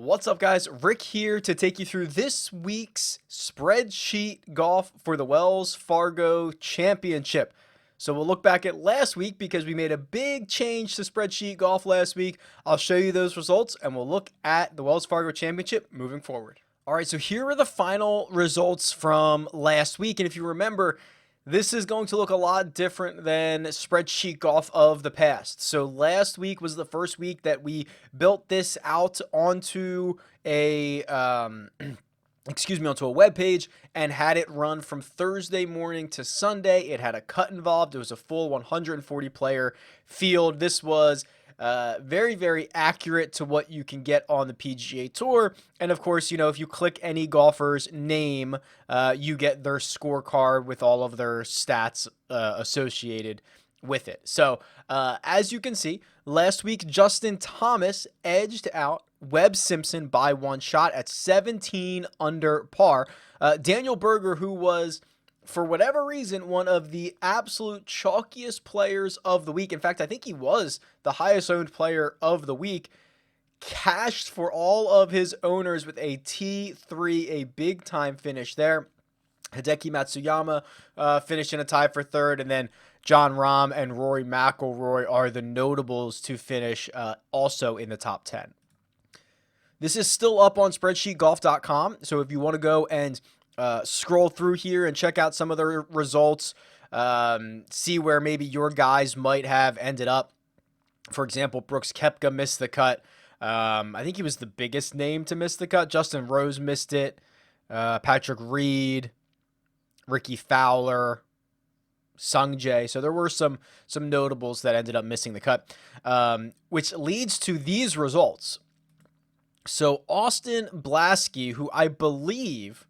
What's up, guys? Rick here to take you through this week's Spreadsheet Golf for the Wells Fargo Championship. So we'll look back at last week because we made a big change to Spreadsheet Golf last week. I'll show you those results and we'll look at the Wells Fargo Championship moving forward. All right, so here are the final results from last week. And if you remember, this is going to look a lot different than Spreadsheet Golf of the past. So last week was the first week that we built this out onto a onto a web page and had it run from Thursday morning to Sunday. It had a cut involved. It was a full 140 player field. This was very, very accurate to what you can get on the PGA Tour. And of course, you know, if you click any golfer's name, you get their scorecard with all of their stats associated with it. So as you can see, last week, Justin Thomas edged out Webb Simpson by one shot at 17 under par. Daniel Berger, who was, for whatever reason, one of the absolute chalkiest players of the week. In fact, I think he was the highest owned player of the week. Cashed for all of his owners with a T3, a big time finish there. Hideki Matsuyama finished in a tie for third, and then Jon Rahm and Rory McIlroy are the notables to finish also in the top 10. This is still up on spreadsheetgolf.com, so if you want to go and scroll through here and check out some of the results, see where maybe your guys might have ended up. For example, Brooks Koepka missed the cut. I think he was the biggest name to miss the cut. Justin Rose missed it. Patrick Reed, Ricky Fowler, Sung Jae. So there were some notables that ended up missing the cut, which leads to these results. So Austin Blasky, who I believe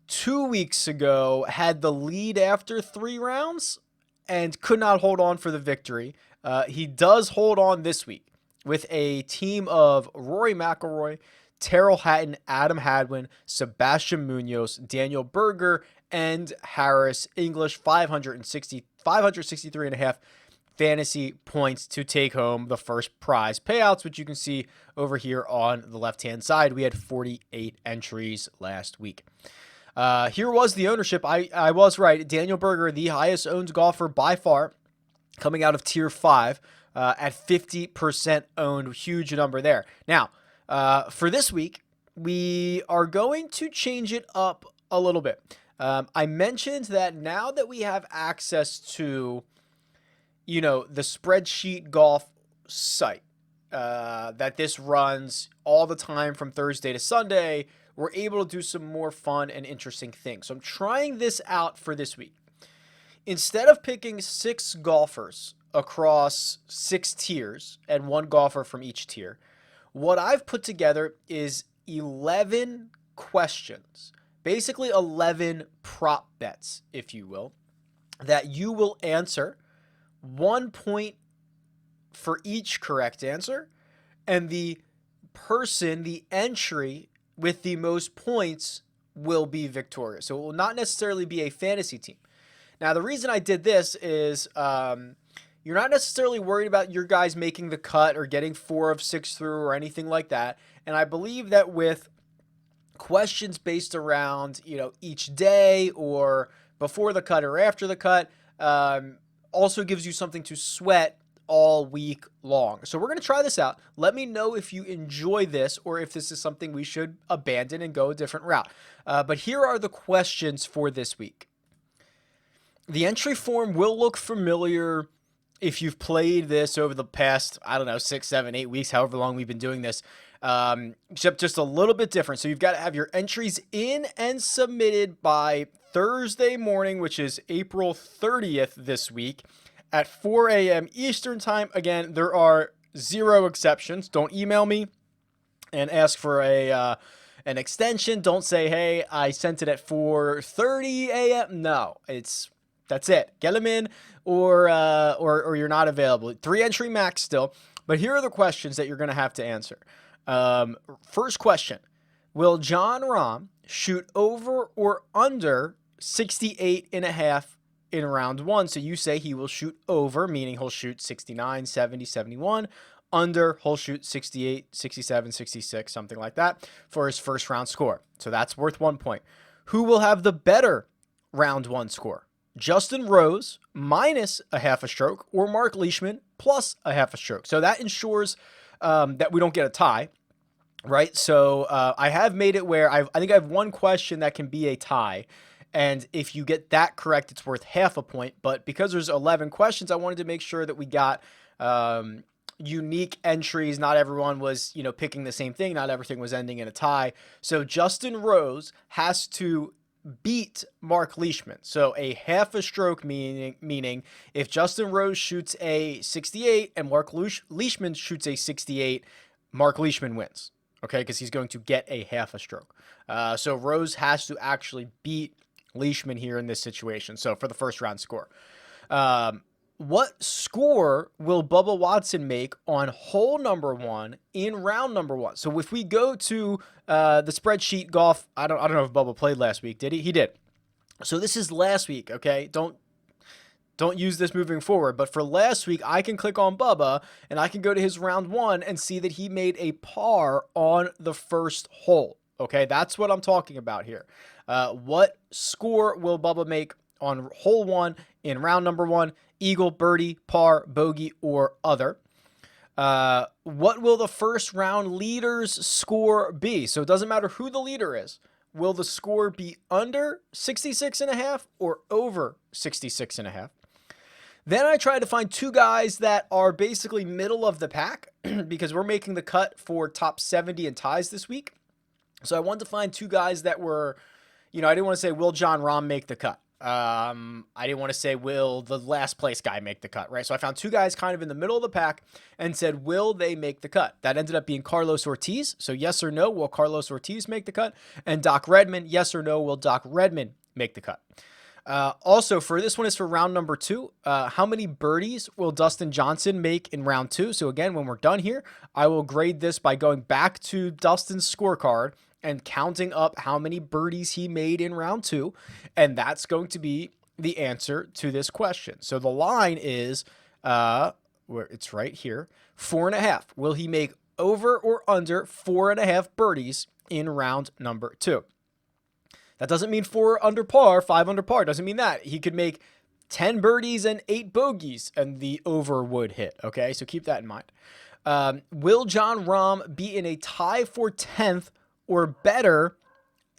2 weeks ago had the lead after 3 rounds and could not hold on for the victory. He does hold on this week with a team of Rory McIlroy, Terrell Hatton, Adam Hadwin, Sebastian Munoz, Daniel Berger, and Harris English. 563.5 fantasy points to take home the first prize payouts, which you can see over here on the left-hand side. We had 48 entries last week. Here was the ownership. I was right. Daniel Berger, the highest owned golfer by far, coming out of Tier 5 at 50% owned. Huge number there. Now, for this week, we are going to change it up a little bit. I mentioned that now that we have access to, you know, the Spreadsheet Golf site, that this runs all the time from Thursday to Sunday, we're able to do some more fun and interesting things. So I'm trying this out for this week. Instead of picking 6 golfers across 6 tiers and 1 golfer from each tier, what I've put together is 11 questions, basically 11 prop bets, if you will, that you will answer 1 point for each correct answer, and the entry with the most points will be victorious. So it will not necessarily be a fantasy team. Now, the reason I did this is you're not necessarily worried about your guys making the cut or getting 4 of 6 through or anything like that. And I believe that with questions based around, you know, each day or before the cut or after the cut, also gives you something to sweat all week long. So we're going to try this out. Let me know if you enjoy this or if this is something we should abandon and go a different route. But here are the questions for this week. The entry form will look familiar if you've played this over the past, I don't know, 6, 7, 8 weeks, however long we've been doing this, except just a little bit different. So you've got to have your entries in and submitted by Thursday morning, which is April 30th this week, at 4 a.m. Eastern time. Again, there are 0 exceptions. Don't email me and ask for an extension. Don't say, hey, I sent it at 4:30 a.m. No, that's it. Get them in, or you're not available. 3 entry max still. But here are the questions that you're going to have to answer. First question: will Jon Rahm shoot over or under 68.5 in round 1? So you say he will shoot over, meaning he'll shoot 69, 70, 71, under, he'll shoot 68, 67, 66, something like that for his first round score. So that's worth 1 point. Who will have the better round one score? Justin Rose minus a half a stroke or Mark Leishman plus a half a stroke. So that ensures that we don't get a tie, right? So I have made it where I think I have one question that can be a tie. And if you get that correct, it's worth half a point. But because there's 11 questions, I wanted to make sure that we got unique entries. Not everyone was, picking the same thing. Not everything was ending in a tie. So Justin Rose has to beat Mark Leishman. So a half a stroke meaning if Justin Rose shoots a 68 and Mark Leishman shoots a 68, Mark Leishman wins. Okay, because he's going to get a half a stroke. So Rose has to actually beat Leishman here in this situation. So for the first round score. What score will Bubba Watson make on hole number 1 in round number 1? So if we go to the Spreadsheet Golf, I don't know if Bubba played last week. Did he? He did. So this is last week, okay? Don't use this moving forward. But for last week, I can click on Bubba and I can go to his round 1 and see that he made a par on the first hole. Okay, that's what I'm talking about here. What score will Bubba make on hole 1 in round number 1? Eagle, birdie, par, bogey, or other. What will the first round leader's score be? So it doesn't matter who the leader is. Will the score be under 66.5 or over 66.5? Then I tried to find two guys that are basically middle of the pack because we're making the cut for top 70 and ties this week. So I wanted to find two guys that were, I didn't want to say, will John Rahm make the cut? I didn't want to say, will the last place guy make the cut, right? So I found two guys kind of in the middle of the pack and said, will they make the cut? That ended up being Carlos Ortiz. So yes or no, will Carlos Ortiz make the cut? And Doc Redman, yes or no, will Doc Redman make the cut? Also, for this one is for round number 2. How many birdies will Dustin Johnson make in round 2? So again, when we're done here, I will grade this by going back to Dustin's scorecard and counting up how many birdies he made in round 2. And that's going to be the answer to this question. So the line is, where it's right here, 4.5. Will he make over or under 4.5 birdies in round number 2? That doesn't mean 4 under par, 5 under par. Doesn't mean that. He could make 10 birdies and 8 bogeys and the over would hit. Okay, so keep that in mind. Will John Rahm be in a tie for 10th or better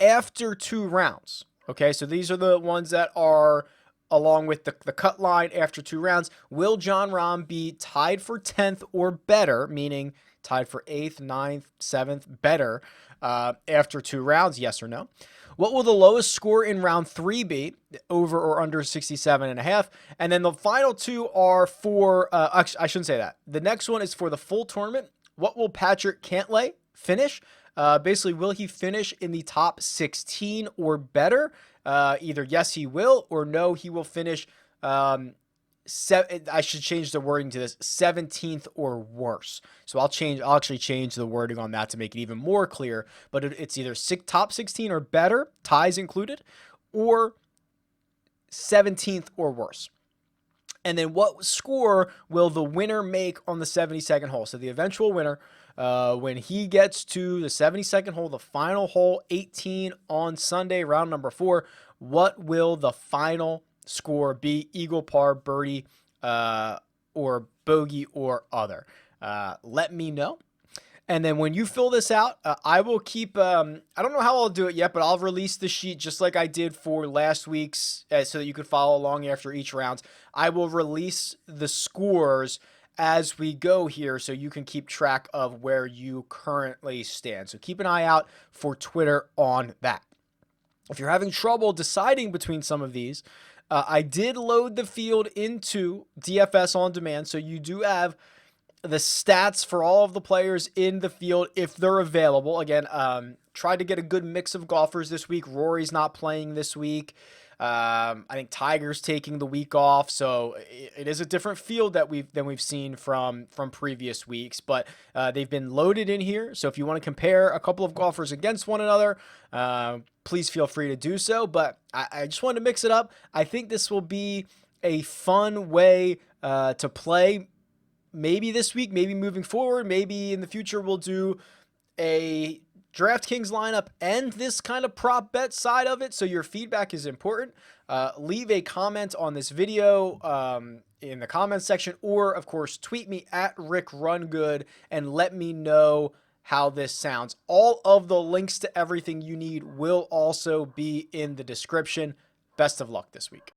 after 2 rounds? Okay, so these are the ones that are along with the cut line after 2 rounds. Will John Rahm be tied for 10th or better, meaning tied for 8th, 9th, 7th, better after 2 rounds, yes or no? What will the lowest score in round 3 be, over or under 67.5? And then the final 2 are for, actually, I shouldn't say that. The next one is for the full tournament. What will Patrick Cantlay finish? Basically, will he finish in the top 16 or better? Either yes, he will, or no, he will finish, I should change the wording to this, 17th or worse. So I'll actually change the wording on that to make it even more clear, but it's either top 16 or better, ties included, or 17th or worse. And then what score will the winner make on the 72nd hole? So the eventual winner, when he gets to the 72nd hole, the final hole, 18 on Sunday, round number 4, what will the final score be? Eagle, par, birdie, or bogey, or other? Let me know. And then when you fill this out, I will keep, I don't know how I'll do it yet, but I'll release the sheet just like I did for last week's so that you could follow along after each round. I will release the scores as we go here so you can keep track of where you currently stand. So keep an eye out for Twitter on that. If you're having trouble deciding between some of these, I did load the field into DFS on demand, so you do have the stats for all of the players in the field if they're available. Again, tried to get a good mix of golfers this week. Rory's not playing this week. I think Tiger's taking the week off, so it is a different field than we've seen from previous weeks. But they've been loaded in here, so if you want to compare a couple of golfers against one another, please feel free to do so. But I just wanted to mix it up. I think this will be a fun way to play maybe this week, maybe moving forward, maybe in the future, we'll do a DraftKings lineup and this kind of prop bet side of it. So your feedback is important. Leave a comment on this video in the comments section, or of course, tweet me at RickRunGood and let me know how this sounds. All of the links to everything you need will also be in the description. Best of luck this week.